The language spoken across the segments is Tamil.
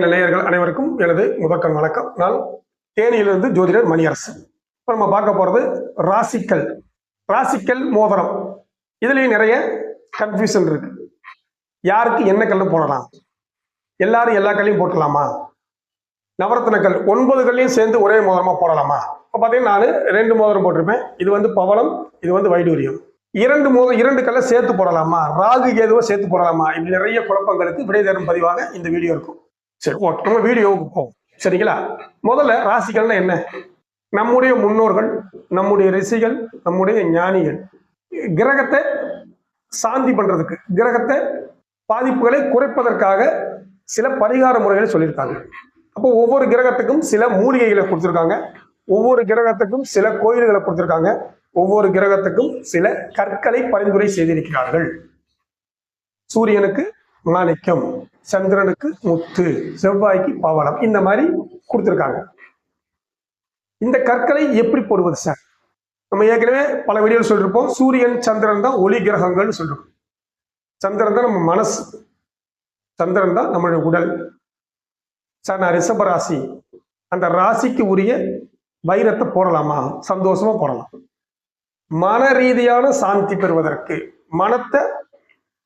நேயர்கள் அனைவருக்கும் எனது முதற்கண் வணக்கம். நான் தேனியிலிருந்து ஜோதிடர் மணியரசு. இப்போ நம்ம பார்க்க போறது ராசிக்கல் மோதிரம். இதுலயும் நிறைய கன்ஃபியூஷன் இருக்கு. யாருக்கு என்ன கல்லு போடலாம், எல்லாரும் எல்லா கல்லையும் போட்டலாமா, நவரத்ன கல் 9 கல்லையும் சேர்ந்து ஒரே மோதிரமா போடலாமா? இப்போ பார்த்தீங்கன்னா நான் 2 மோதிரம் போட்டிருப்பேன். இது வந்து பவளம், இது வந்து வைடூரியம். 2 கல்லை சேர்த்து போடலாமா, ராகு கேதுவை சேர்த்து போடலாமா? இப்படி நிறைய குழப்பங்களுக்கு விடை தரும் பதிவாக இந்த வீடியோ இருக்கும். சரி, ஓகே, நம்ம வீடியோவுக்கு போவோம். சரிங்களா? முதல்ல ராசிகள்னா என்ன? நம்முடைய முன்னோர்கள், நம்முடைய ரிஷிகள், நம்முடைய ஞானிகள் கிரகத்தை சாந்தி பண்றதுக்கு, கிரகத்தை பாதிப்புகளை குறைப்பதற்காக சில பரிகார முறைகளை சொல்லியிருக்காங்க. அப்போ ஒவ்வொரு கிரகத்துக்கும் சில மூலிகைகளை கொடுத்துருக்காங்க, ஒவ்வொரு கிரகத்துக்கும் சில கோயில்களை கொடுத்துருக்காங்க, ஒவ்வொரு கிரகத்துக்கும் சில கற்களை பரிந்துரை செய்திருக்கிறார்கள். சூரியனுக்கு மாணிக்கம், சந்திரனுக்கு முத்து, செவ்வாய்க்கு பவளம், இந்த மாதிரி கொடுத்துருக்காங்க. இந்த கற்களை எப்படி போடுவது சார்? நம்ம ஏற்கனவே பல வீடியோவில் சொல்லிருப்போம். சூரியன் சந்திரன் தான் ஒளி கிரகங்கள்னு சொல்லிருக்கோம். சந்திரன் தான் நம்ம மனசு, சந்திரன் தான் நம்மளுடைய உடல். சார், நான் ரிஷப ராசி, அந்த ராசிக்கு உரிய வைரத்தை போடலாமா? சந்தோஷமா போடலாம். மன ரீதியான சாந்தி பெறுவதற்கு, மனத்தை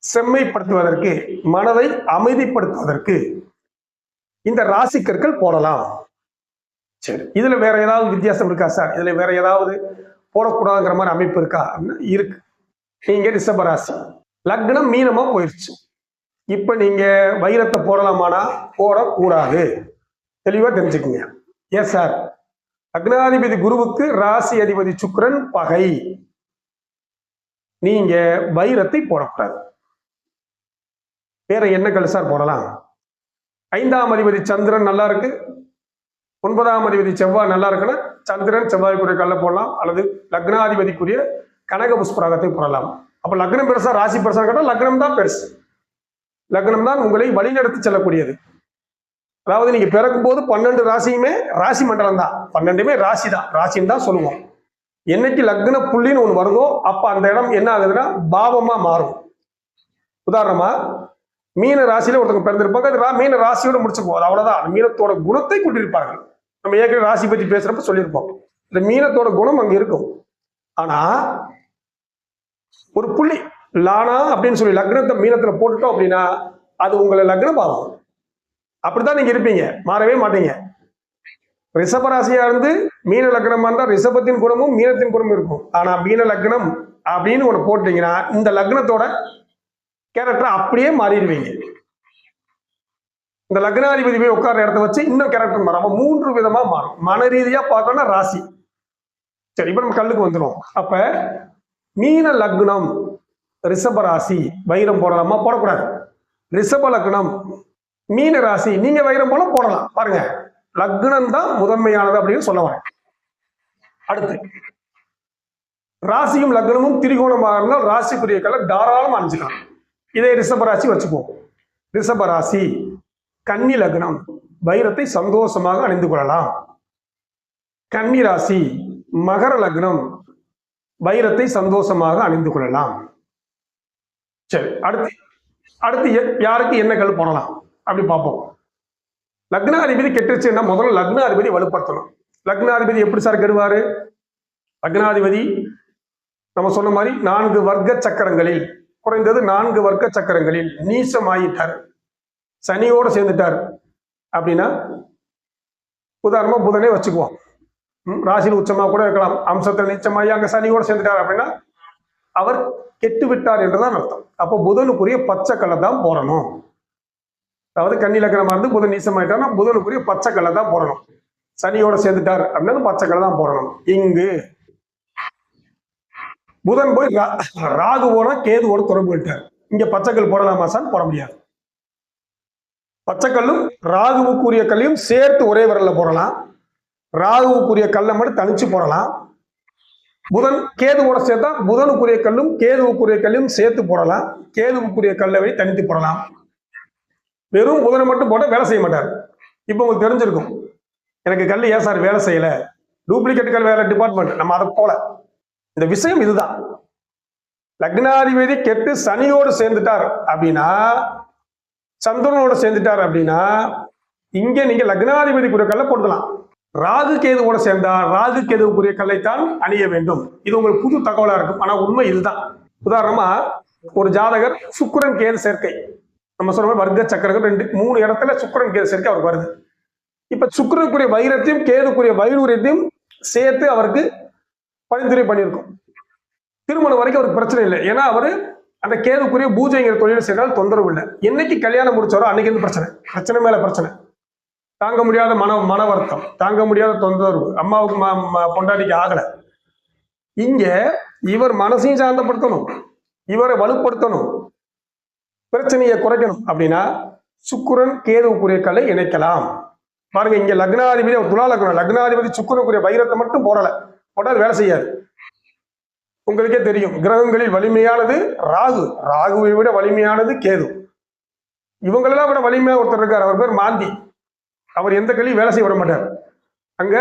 செம்மைப்படுத்துவதற்கு, மனதை அமைதிப்படுத்துவதற்கு இந்த ராசி கற்கள் போடலாம். சரி, இதுல வேற ஏதாவது வித்தியாசம் இருக்கா சார்? இதுல வேற ஏதாவது போடக்கூடாதுங்கிற மாதிரி அமைப்பு இருக்கா? இருக்கு. நீங்க ரிஷபராசி, லக்னம் மீனமா போயிடுச்சு. இப்ப நீங்க வைரத்தை போடலாமானா போடக்கூடாது. தெளிவா தெரிஞ்சுக்குங்க. ஏன் சார்? லக்னாதிபதி குருவுக்கு ராசி அதிபதி சுக்கிரன் பகை. நீங்க வைரத்தை போடக்கூடாது. வேற என்ன கல் சார் போடலாம்? 5ஆம் அதிபதி சந்திரன் நல்லா இருக்கு, 9ஆம் அதிபதி செவ்வாய் நல்லா இருக்குன்னா சந்திரன் செவ்வாய்க்குரிய கல்ல போடலாம், அல்லது லக்னாதிபதிக்குரிய கனக புஷ்பராகத்தை போடலாம். அப்ப லக்னம் பெருசா ராசி பெருசா கேட்டா லக்னம் தான் பெருசு. லக்னம் தான் உங்களை வழிநடத்தி செல்லக்கூடியது. அதாவது நீங்க பிறக்கும் போது 12 ராசியுமே ராசி மண்டலம் தான், 12மே ராசி தான், ராசின்னு தான் சொல்லுவோம். என்னைக்கு லக்ன புள்ளின்னு ஒண்ணு வருதோ அப்ப அந்த இடம் என்ன ஆகுதுன்னா பாவமா மாறும். உதாரணமா மீன ராசியில ஒருத்தவங்க பிறந்திருப்பாங்க, அது மீன ராசியோட முடிச்சுப்போம். அது அவ்வளவுதான். மீனத்தோட குணத்தை கொண்டிருப்பார்கள். நம்ம ஏற்கனவே ராசி பத்தி பேசுறப்ப சொல்லியிருப்போம். இந்த மீனத்தோட குணம் அங்க இருக்கும். ஆனா ஒரு புள்ளி லானா அப்படின்னு சொல்லி லக்னத்தை மீனத்துல போட்டுட்டோம் அப்படின்னா அது உங்களை லக்ன பாவம். அப்படித்தான் நீங்க இருப்பீங்க, மாறவே மாட்டீங்க. ரிஷபராசியா இருந்து மீன லக்னமா இருந்தா ரிஷபத்தின் குணமும் மீனத்தின் குணமும் இருக்கும். ஆனா மீன லக்னம் அப்படின்னு ஒண்ணு போட்டீங்கன்னா இந்த லக்னத்தோட கேரக்டர் அப்படியே மாறிடுவீங்க. இந்த லக்னாதிபதி போய் உட்கார்ற இடத்த வச்சு இன்னும் கேரக்டர் மாறும். 3 விதமா மாறும். மன ரீதியா பார்க்கணும்னா ராசி. சரி, இப்ப நம்ம கல்லுக்கு வந்துடும். அப்ப மீன லக்னம் ரிஷப ராசி வைரம் போடலாமா? போடக்கூடாது. ரிஷப லக்னம் மீன ராசி நீங்க வைரம் போல போடலாம். பாருங்க, லக்னம் தான் முதன்மையானது அப்படின்னு சொல்ல வரேன். அடுத்து ராசியும் லக்னமும் திரிகோணமாக இருந்தால் ராசிக்குரிய கலர் தாராளம் அணிஞ்சுக்கலாம். இதே ரிஷபராசி வச்சுப்போம். ரிஷபராசி கன்னி லக்னம் வைரத்தை சந்தோஷமாக அணிந்து கொள்ளலாம். கன்னி ராசி மகர லக்னம் வைரத்தை சந்தோஷமாக அணிந்து கொள்ளலாம். சரி, அடுத்து யாருக்கு என்ன கல் போடலாம் அப்படி பார்ப்போம். லக்னாதிபதி கெட்டுச்சுன்னா முதல்ல லக்னாதிபதி வலுப்படுத்தணும். லக்னாதிபதி எப்படி சார் கெடுவாரு? லக்னாதிபதி நம்ம சொன்ன மாதிரி 4 வர்க்க சக்கரங்களில், குறைந்தது 4 வர்க்க சக்கரங்களில் நீசமாயிட்டார், சனியோட சேர்ந்துட்டார் அப்படின்னா, உதாரணமா புதனே வச்சுக்குவோம். ராசியில் உச்சமா கூட இருக்கலாம், அம்சத்தில் நீச்சமாயி அங்க சனியோட சேர்ந்துட்டார் அப்படின்னா அவர் கெட்டு விட்டார் என்றுதான் அர்த்தம். அப்போ புதனுக்குரிய பச்சை கலர் தான் போடணும். அதாவது கன்னி லக்னமா இருந்து புதன் நீசமாயிட்டார்னா புதனுக்குரிய பச்சை கலர் தான் போடணும். சனியோட சேர்ந்துட்டார் அப்படின்னா பச்சை கலர் தான் போடணும். இங்கு புதன் போய் ராகுவோட கேதுவோட தொடர்பு விட்டார். இங்க பச்சைக்கல் போடலாமா சார்? போட முடியாது. பச்சைக்கல்லும் ராகுவுக்குரிய கல்லையும் சேர்த்து ஒரே விரல்ல போடலாம். ராகுவுக்குரிய கல்லை மட்டும் தனிச்சு போடலாம். புதன் கேதுவோட சேர்த்தா புதனுக்குரிய கல்லும் கேதுவுக்குரிய கல்லையும் சேர்த்து போடலாம். கேதுவுக்குரிய கல்லை தனித்து போடலாம். வெறும் புதனை மட்டும் போட வேலை செய்ய மாட்டார். இப்போ உங்களுக்கு தெரிஞ்சிருக்கும், எனக்கு கல் ஏன் சார் வேலை செய்யல, டூப்ளிகேட் கல் வேற டிபார்ட்மெண்ட், நம்ம அதை போல. இந்த விஷயம் இதுதான். லக்னாதிபதி கெட்டு சனியோடு சேர்ந்துட்டார் அப்படின்னா, சந்திரனோட சேர்ந்துட்டார் அப்படின்னா இங்க நீங்க லக்னாதிபதிக்குரிய கல்லை போட்டுக்கலாம். ராகு கேதுவோட சேர்ந்தா ராகு கேதுவுக்குரிய கல்லைத்தான் அணிய வேண்டும். இது உங்களுக்கு புது தகவலா இருக்கும், ஆனா உண்மை இதுதான். உதாரணமா ஒரு ஜாதகர் சுக்கிரன் கேது சேர்க்கை, நம்ம சொல்ற வர்க்க சக்கரங்கள் 2-3 இடத்துல சுக்கிரன் கேது சேர்க்கை அவருக்கு வருது. இப்ப சுக்கிரனுக்குரிய வைரத்தையும் கேதுக்குரிய வைடூரியத்தையும் சேர்த்து அவருக்கு பரிந்துரை பண்ணியிருக்கும். திருமணம் வரைக்கும் அவருக்கு பிரச்சனை இல்லை, ஏன்னா அவரு அந்த கேதுக்குரிய பூஜைங்கிற தொழில் செய்தால் தொந்தரவு இல்லை. என்னைக்கு கல்யாணம் முடிச்சாரோ அன்னைக்கு இருந்து பிரச்சனை மேல பிரச்சனை, தாங்க முடியாத மன வருத்தம், தாங்க முடியாத தொந்தரவு, அம்மாவுக்கு பொண்டாட்டிக்கு ஆகல. இங்க இவர் மனசையும் சாந்தப்படுத்தணும், இவரை வலுப்படுத்தணும், பிரச்சனையை குறைக்கணும். அப்படின்னா சுக்கிரன் கேதுவுக்குரிய கல்லை இணைக்கலாம். பாருங்க, இங்க லக்னாதிபதி துலா லக்னம், லக்னாதிபதி சுக்கிரனுக்குரிய வைரத்தை மட்டும் போட்டால் வேலை செய்யாது. உங்களுக்கே தெரியும், கிரகங்களில் வலிமையானது ராகு, ராகுவை விட வலிமையானது கேது. இவங்களெல்லாம் விட வலிமையா ஒருத்தர் இருக்கார், அவர் பேர் மாந்தி. அவர் எந்த கல்வியும் வேலை செய்ய விட மாட்டார். அங்க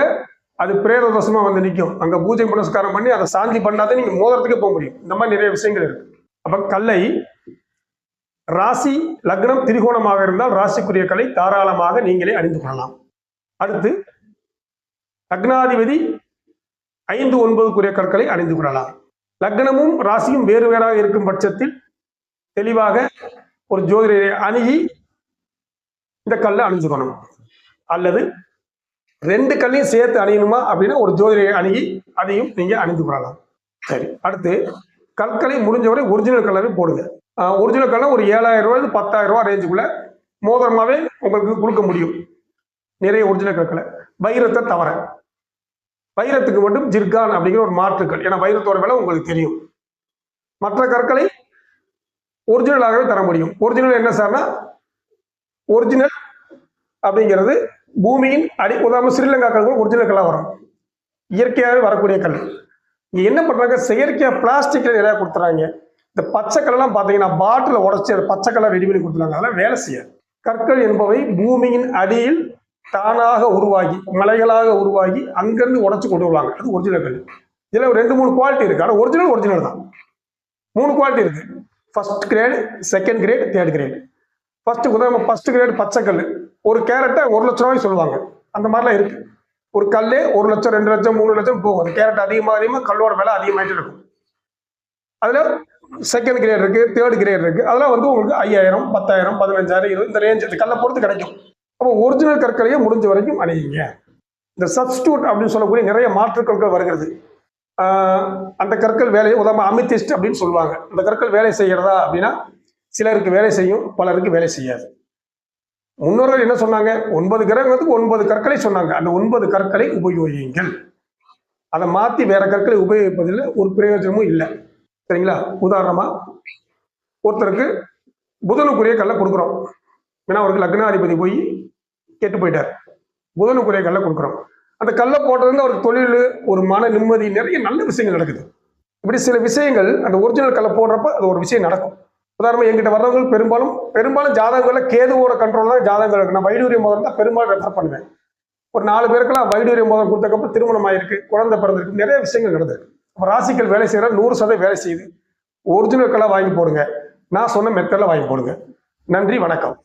அது பிரேத தோஷமா வந்து நிற்கும். அங்க பூஜை புனஸ்காரம் பண்ணி அதை சாந்தி பண்ணாதான் நீங்க மோதிரத்துக்கே போக முடியும். இந்த மாதிரி நிறைய விஷயங்கள் இருக்கு. அப்ப கல்லை ராசி லக்னம் திரிகோணமாக இருந்தால் ராசிக்குரிய கலை தாராளமாக நீங்களே அணிந்து கொள்ளலாம். அடுத்து லக்னாதிபதி 5-9 கற்களை அணிந்து கொள்ளலாம். லக்னமும் ராசியும் வேறு வேறாக இருக்கும் பட்சத்தில் தெளிவாக ஒரு ஜோதிடரை அணுகி இந்த கல்லை அணிஞ்சுக்கணும். அல்லது 2 கல்லையும் சேர்த்து அணியணுமா அப்படின்னா ஒரு ஜோதிடரை அணுகி அதையும் நீங்க அணிந்து கொள்ளலாம். சரி, அடுத்து கற்களை முடிஞ்சவரை ஒரிஜினல் கலரை போடுங்க. ஒரிஜினல் கலர் ஒரு 7,000 ரூபாய் 10,000 ரூபாய் ரேஞ்சுக்குள்ள மோதிரமாவே உங்களுக்கு கொடுக்க முடியும். நிறைய ஒரிஜினல் கற்களை, வைரத்தை தவிர. வைரத்துக்கு மட்டும் ஜிர்கான் அப்படிங்கிற ஒரு மாற்றுக்கள், ஏன்னா வைரத்தோட விலை உங்களுக்கு தெரியும். மற்ற கற்களை ஒரிஜினலாகவே தர முடியும். ஒரிஜினல் என்ன சார்னா, ஒரிஜினல் அப்படிங்கிறது பூமியின் உதாரணம் ஸ்ரீலங்கா கல் ஒரிஜினல் கல்லாக வரும், இயற்கையாகவே வரக்கூடிய கல். இங்க என்ன பண்றாங்க, செயற்கையா பிளாஸ்டிக்ல நிறைய கொடுத்துறாங்க. இந்த பச்சை கல்லாம் பார்த்தீங்கன்னா பாட்டில் உடச்சி அது பச்சை கலர் ரெடி பண்ணி கொடுத்துருவாங்க, அதெல்லாம் வேலை செய்யாது. கற்கள் என்பவை பூமியின் அடியில் தானாக உருவாகி மலைகளாக உருவாகி அங்கிருந்து உடச்சு கொண்டு வருவாங்க. அது ஒரிஜினல் கல். இதுல 2-3 குவாலிட்டி இருக்கு, ஆனால் ஒரிஜினல் தான். 3 குவாலிட்டி இருக்கு: first grade, second grade, third grade. First grade பச்சை கல், ஒரு கேரட்டை 1 லட்ச ரூபாய் சொல்லுவாங்க. அந்த மாதிரிலாம் இருக்கு. ஒரு கல்லே 1 லட்சம், 2 லட்சம், 3 லட்சம் போகும். அந்த கேரட் அதிகமாக கல்லோட விலை அதிகமாயிட்டு இருக்கும். அதுல செகண்ட் கிரேட் இருக்கு, தேர்ட் கிரேட் இருக்கு. அதெல்லாம் வந்து உங்களுக்கு 5,000, 10,000, 15,000, 20 இந்த ரேஞ்ச் இந்த கல்லை பொறுத்து கிடைக்கும். அப்போ ஒரிஜினல் கற்களையே முடிஞ்ச வரைக்கும் அணியுங்க. இந்த சப்ஸ்டியூட் அப்படின்னு சொல்லக்கூடிய நிறைய மாற்று கற்கள் வருகிறது. அந்த கற்கள் வேலையை உதாரணம் அமித்திஸ்ட் அப்படின்னு சொல்லுவாங்க. அந்த கற்கள் வேலை செய்கிறதா அப்படின்னா சிலருக்கு வேலை செய்யும், பலருக்கு வேலை செய்யாது. முன்னோர்கள் என்ன சொன்னாங்க, 9 கிரகத்துக்கு 9 கற்களை சொன்னாங்க. அந்த 9 கற்களை உபயோகியுங்கள். அதை மாற்றி வேற கற்களை உபயோகிப்பதில் ஒரு பிரயோஜனமும் இல்லை. சரிங்களா? உதாரணமா ஒருத்தருக்கு புதனுக்குரிய கல்லை கொடுக்குறோம், ஏன்னா அவருக்கு லக்னாதிபதி போய் கெட்டு போயிட்டார். புதனுக்குரிய கல்லை கொடுக்குறோம். அந்த கல்லை போட்டதுங்க அவருக்கு தொழில், ஒரு மன நிம்மதி, நிறைய நல்ல விஷயங்கள் நடக்குது. இப்படி சில விஷயங்கள் அந்த ஒரிஜினல் கல்லை போடுறப்ப அது ஒரு விஷயம் நடக்கும். உதாரணமா என்கிட்ட வர்றவங்க பெரும்பாலும் ஜாதகங்கள்ல கேதுவோட கண்ட்ரோல் தான் ஜாதகங்கள் இருக்கு. நான் வைடூரிய மோதிரம் தான் பெரும்பாலும் ரெஃபர் பண்ணுவேன். ஒரு 4 பேருக்குலாம் வைடூரிய மோதிரம் கொடுத்தக்கப்புறம் திருமணம் ஆயிருக்கு, குழந்தை பிறந்திருக்கு, நிறைய விஷயங்கள் நடந்திருக்கு. அப்போ ராசிகள் வேலை செய்யற 100% வேலை செய்யுது. ஒரிஜினல் கல்லை வாங்கி போடுங்க, நான் சொன்ன மெத்தட்ல வாங்கி போடுங்க. நன்றி, வணக்கம்.